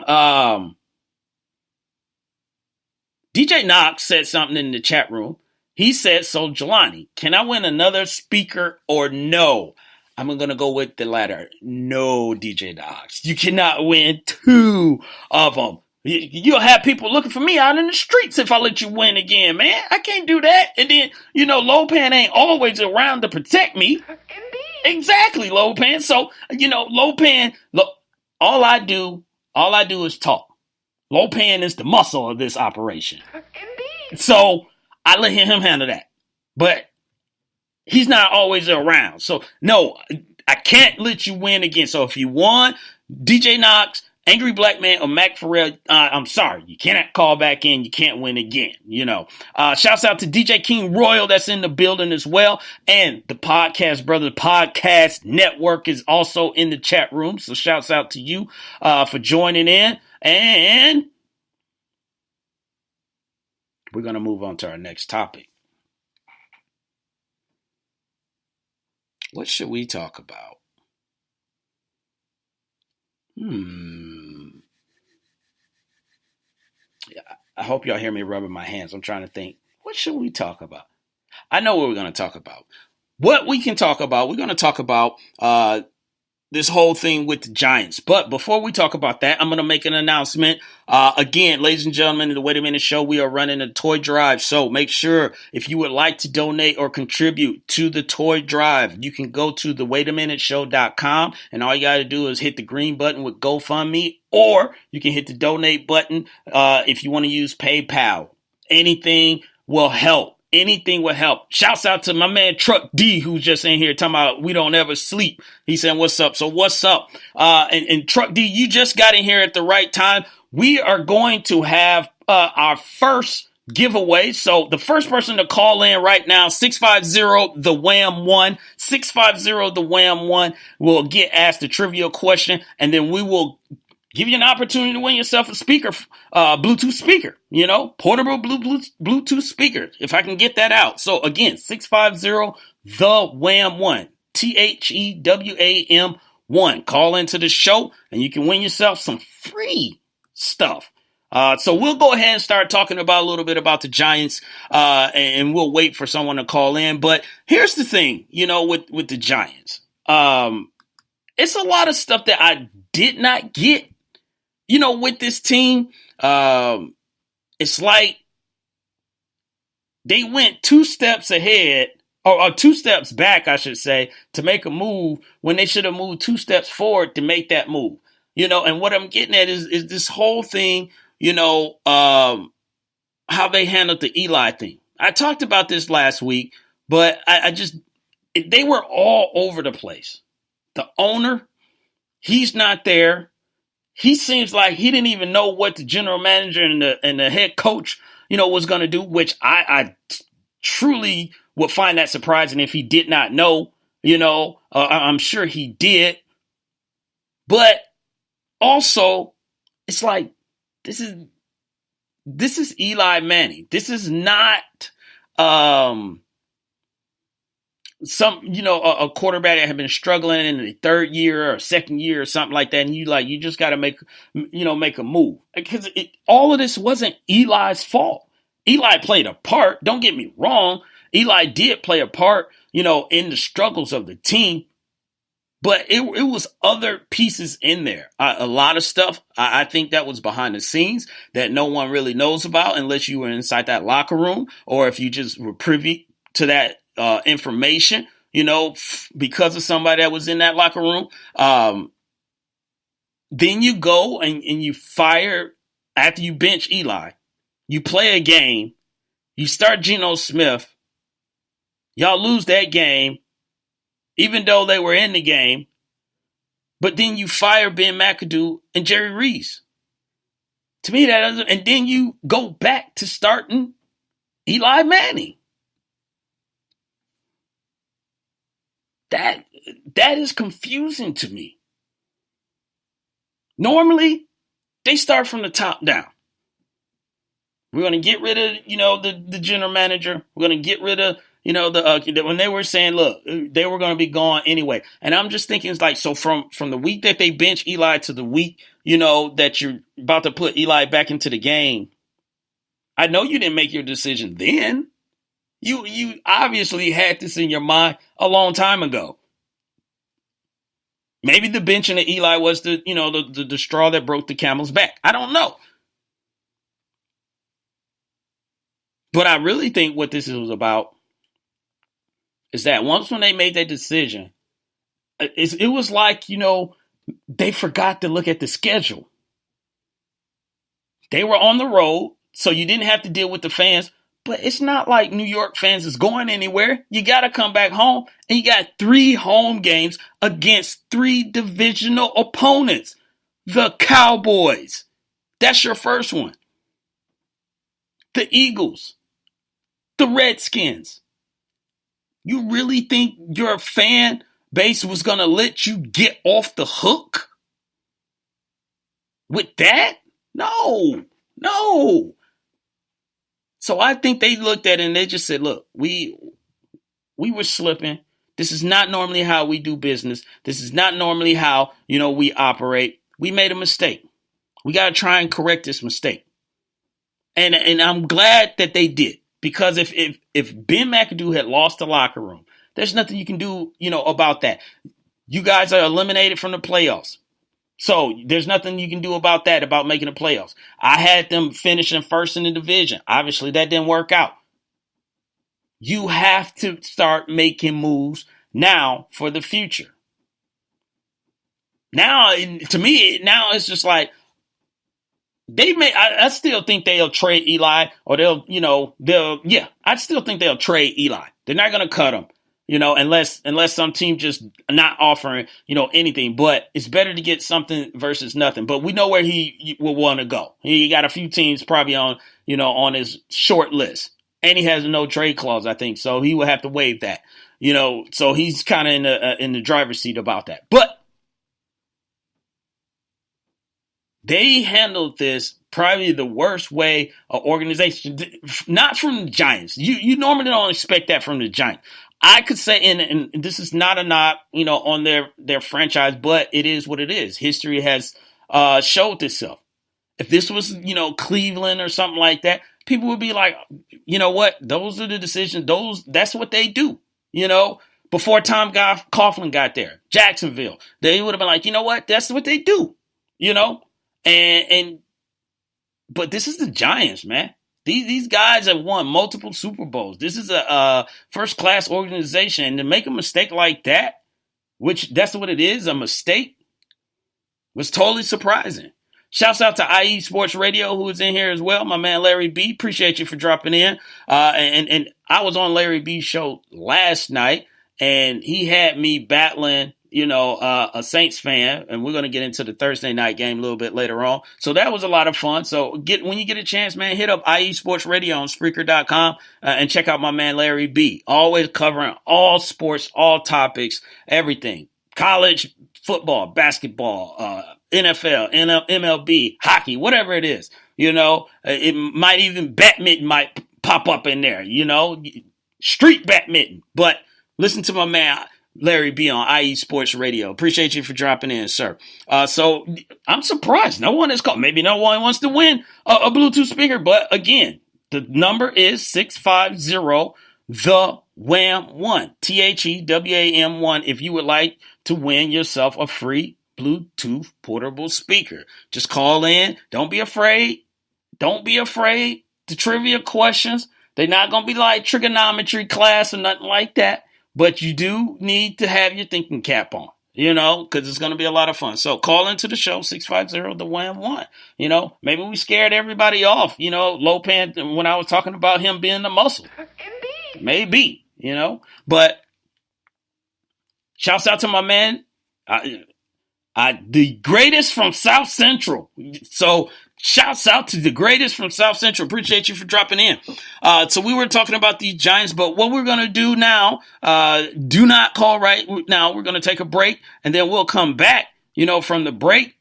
Um, DJ Knox said something in the chat room. He said, so Jelani, can I win another speaker or no? I'm going to go with the latter. No, DJ Knox. You cannot win two of them. You'll have people looking for me out in the streets if I let you win again, man. I can't do that. And then, Lopan ain't always around to protect me. Exactly, Lopan. So, Lopan, look, all I do is talk. Lopan is the muscle of this operation. So I let him handle that. But he's not always around. So, no, I can't let you win again. So if you won, DJ Knox, Angry Black Man, or Mac Farrell, I'm sorry. You cannot call back in. You can't win again, Shouts out to DJ King Royal that's in the building as well. And the Podcast Brother Podcast Network is also in the chat room. So shouts out to you for joining in. And we're going to move on to our next topic. What should we talk about? I hope y'all hear me rubbing my hands. I'm trying to think. What should we talk about? I know what we're going to talk about. What we can talk about, we're going to talk about this whole thing with the Giants. But before we talk about that, I'm going to make an announcement. Again, ladies and gentlemen, in the Wait a Minute show, we are running a toy drive. So make sure if you would like to donate or contribute to the toy drive, you can go to thewaitaminuteshow.com and all you got to do is hit the green button with GoFundMe, or you can hit the donate button if you want to use PayPal. Anything will help. Anything will help. Shouts out to my man Truck D, who's just in here talking about we don't ever sleep. He's saying, what's up? So what's up? And Truck D, you just got in here at the right time. We are going to have our first giveaway. So the first person to call in right now, 650-the-WHAM-1, 650-the-WHAM-1 will get asked a trivia question, and then we will give you an opportunity to win yourself a speaker, Bluetooth speaker, portable Bluetooth speaker, if I can get that out. So again, 650-the-WHAM-1, THEWAM1. Call into the show and you can win yourself some free stuff. So we'll go ahead and start talking about a little bit about the Giants, and we'll wait for someone to call in. But here's the thing, with the Giants. It's a lot of stuff that I did not get. With this team, it's like they went two steps ahead, or two steps back, I should say, to make a move when they should have moved two steps forward to make that move. And what I'm getting at is this whole thing, how they handled the Eli thing. I talked about this last week, but they were all over the place. The owner, he's not there. He seems like he didn't even know what the general manager and the head coach, was going to do, which I truly would find that surprising if he did not know, I'm sure he did. But also, it's like, this is Eli Manning. This is not, a quarterback that had been struggling in the third year or second year or something like that. And you just got to make a move, because all of this wasn't Eli's fault. Eli played a part. Don't get me wrong. Eli did play a part, in the struggles of the team, but it was other pieces in there. A lot of stuff I think that was behind the scenes that no one really knows about unless you were inside that locker room, or if you just were privy to that information, because of somebody that was in that locker room. Then you go and you fire after you bench Eli. You play a game. You start Geno Smith. Y'all lose that game, even though they were in the game. But then you fire Ben McAdoo and Jerry Reese. To me, that doesn't. And then you go back to starting Eli Manning. That is confusing to me. Normally, they start from the top down. We're going to get rid of, the general manager. We're going to get rid of, when they were saying, look, they were going to be gone anyway. And I'm just thinking, it's like, so from the week that they bench Eli to the week that you're about to put Eli back into the game. I know you didn't make your decision then. You obviously had this in your mind a long time ago. Maybe the benching of Eli was the straw that broke the camel's back. I don't know. But I really think what this was about is that once when they made that decision, it was like, they forgot to look at the schedule. They were on the road, so you didn't have to deal with the fans. But it's not like New York fans is going anywhere. You got to come back home, and you got 3 home games against 3 divisional opponents. The Cowboys. That's your first one. The Eagles. The Redskins. You really think your fan base was going to let you get off the hook with that? No. So I think they looked at it and they just said, look, we were slipping. This is not normally how we do business. This is not normally how, we operate. We made a mistake. We got to try and correct this mistake. And I'm glad that they did, because if Ben McAdoo had lost the locker room, there's nothing you can do, about that. You guys are eliminated from the playoffs. So there's nothing you can do about that, about making the playoffs. I had them finishing first in the division. Obviously, that didn't work out. You have to start making moves now for the future. Now, to me, it's just like I still think they'll trade Eli, or I still think they'll trade Eli. They're not going to cut him. Unless some team just not offering, anything. But it's better to get something versus nothing. But we know where he will want to go. He got a few teams probably on his short list. And he has no trade clause, I think. So he will have to waive that. So he's kind of in the driver's seat about that. But they handled this probably the worst way of organization, not from the Giants. You normally don't expect that from the Giants. I could say, and this is not a knock, on their franchise, but it is what it is. History has showed itself. If this was, Cleveland or something like that, people would be like, you know what? Those are the decisions. That's what they do. Before Tom Coughlin got there, Jacksonville, they would have been like, you know what? That's what they do. But this is the Giants, man. These guys have won multiple Super Bowls. This is a first-class organization. And to make a mistake like that, which that's what it is, a mistake, was totally surprising. Shouts out to IE Sports Radio, who is in here as well. My man Larry B. Appreciate you for dropping in. And I was on Larry B's show last night, and he had me battling a Saints fan, and we're going to get into the Thursday night game a little bit later on. So that was a lot of fun. So when you get a chance, man, hit up IE Sports Radio on Spreaker.com and check out my man Larry B. Always covering all sports, all topics, everything. College football, basketball, NFL, MLB, hockey, whatever it is. It might even badminton might pop up in there, street badminton. But listen to my man Larry B on IE Sports Radio. Appreciate you for dropping in, sir. So I'm surprised no one is called. Maybe no one wants to win a Bluetooth speaker, but again, the number is 650 the WAM1, THEWAM1. If you would like to win yourself a free Bluetooth portable speaker, just call in. Don't be afraid. The trivia questions, they're not going to be like trigonometry class or nothing like that. But you do need to have your thinking cap on, because it's going to be a lot of fun. So call into the show, 650 the WAM1. Maybe we scared everybody off, Lopan, when I was talking about him being the muscle. Maybe, But shouts out to my man, the greatest from South Central. So shouts out to the greatest from South Central. Appreciate you for dropping in. So we were talking about the Giants, but what we're going to do now, do not call right now. We're going to take a break, and then we'll come back, from the break,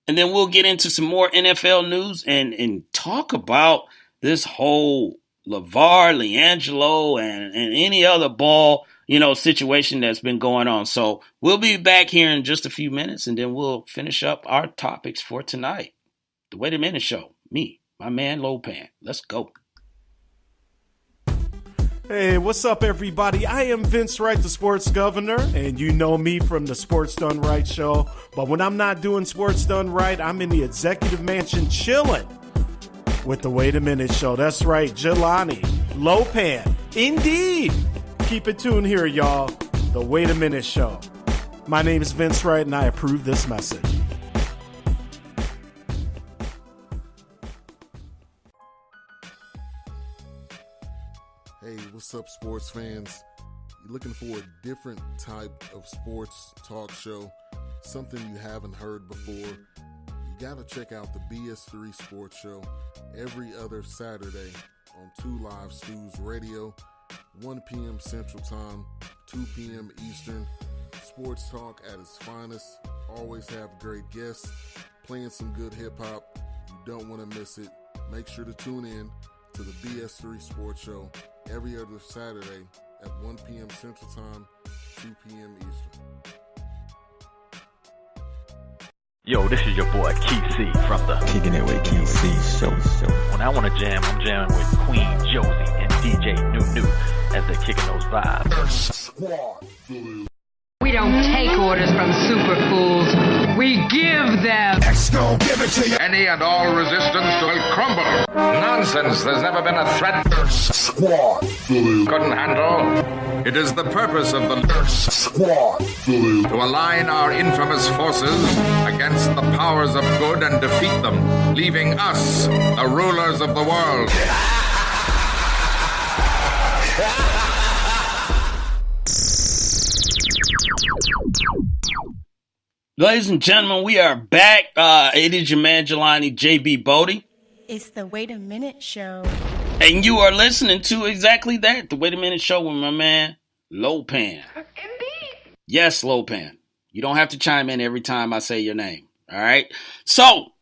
and then we'll get into some more NFL news and talk about this whole LeVar, LiAngelo, and any other ball situation that's been going on. So we'll be back here in just a few minutes, and then we'll finish up our topics for tonight. The Wait a Minute Show. Me, my man Lopan. Let's go. Hey, what's up, everybody? I am Vince Wright, the sports governor, and you know me from the Sports Done Right show. But when I'm not doing Sports Done Right, I'm in the executive mansion chilling with the Wait a Minute Show. That's right, Jelani, Lopan, indeed. Keep it tuned here, y'all. The Wait a Minute Show. My name is Vince Wright, and I approve this message. Hey, what's up, sports fans? You're looking for a different type of sports talk show, something you haven't heard before? You got to check out the BS3 Sports Show every other Saturday on 2 Live Stews Radio, 1 p.m. Central Time, 2 p.m. Eastern. Sports talk at its finest. Always have great guests, playing some good hip-hop. You don't want to miss it. Make sure to tune in to the BS3 Sports Show every other Saturday at 1 p.m. Central Time, 2 p.m. Eastern. Yo, this is your boy Key C from the Kicking It With Key C show. When I want to jam, I'm jamming with Queen Josie and DJ New as they're kicking those vibes. We don't take orders from super fools. We give them. Give it to you. Any and all resistance will crumble. Nonsense. There's never been a threat Squad couldn't handle. It is the purpose of the Squad to align our infamous forces against the powers of good and defeat them, leaving us the rulers of the world. Ladies and gentlemen, we are back. It is your man, Jelani JB Bodie. It's the Wait a Minute Show. And you are listening to exactly that, the Wait a Minute Show with my man, Lopan. Indeed. Yes, Lopan. You don't have to chime in every time I say your name. All right? So,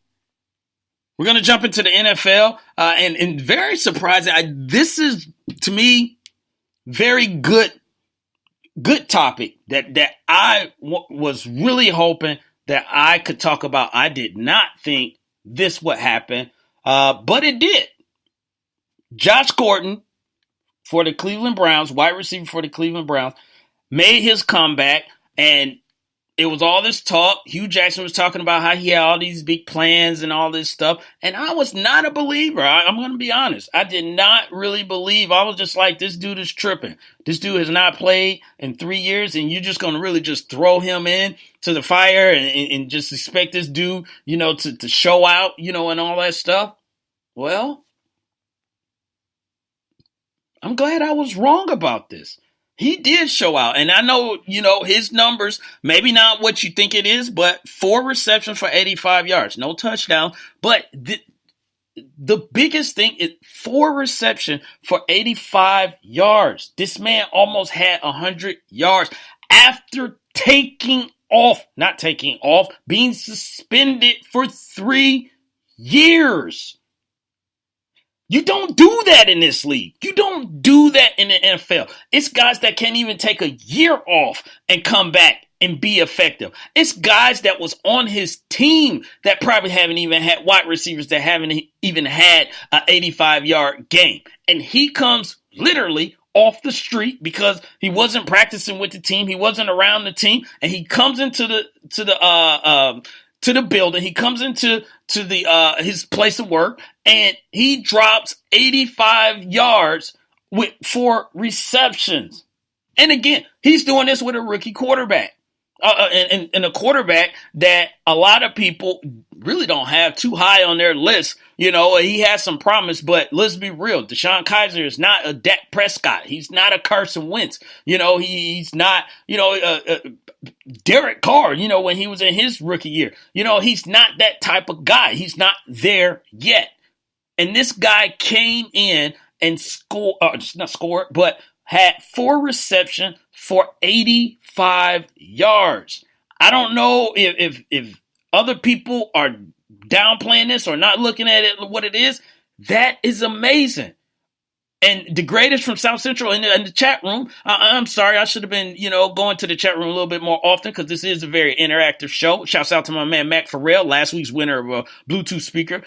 we're going to jump into the NFL. And very surprising. This is, to me, very good topic that I was really hoping that I could talk about. I did not think this would happen, but it did. Josh Gordon for the Cleveland Browns, wide receiver for the Cleveland Browns, made his comeback, and it was all this talk. Hugh Jackson was talking about how he had all these big plans and all this stuff, and I was not a believer. I'm going to be honest. I did not really believe. I was just like, this dude is tripping. This dude has not played in 3 years, and you're just going to really just throw him in to the fire and just expect this dude, to show out, and all that stuff. Well, I'm glad I was wrong about this. He did show out. And I know, his numbers, maybe not what you think it is, but 4 receptions for 85 yards. No touchdown. But the biggest thing is 4 receptions for 85 yards. This man almost had 100 yards after being suspended for 3 years. You don't do that in this league. You don't do that in the NFL. It's guys that can't even take a year off and come back and be effective. It's guys that was on his team that probably haven't even had wide receivers that haven't even had an 85-yard game. And he comes literally off the street because he wasn't practicing with the team. He wasn't around the team. And he comes into the building. He comes into his place of work, and he drops 85 yards with 4 receptions. And again, he's doing this with a rookie quarterback, and a quarterback that a lot of people really don't have too high on their list. He has some promise, but let's be real. DeShone Kizer is not a Dak Prescott. He's not a Carson Wentz. He's not, Derek Carr, when he was in his rookie year. He's not that type of guy. He's not there yet. And this guy came in and scored, but had 4 receptions for 85 yards. I don't know if other people are downplaying this or not looking at it what it is. That is amazing. And the greatest from South Central in the chat room. I'm sorry, I should have been, going to the chat room a little bit more often because this is a very interactive show. Shouts out to my man Mac Farrell, last week's winner of a Bluetooth speaker.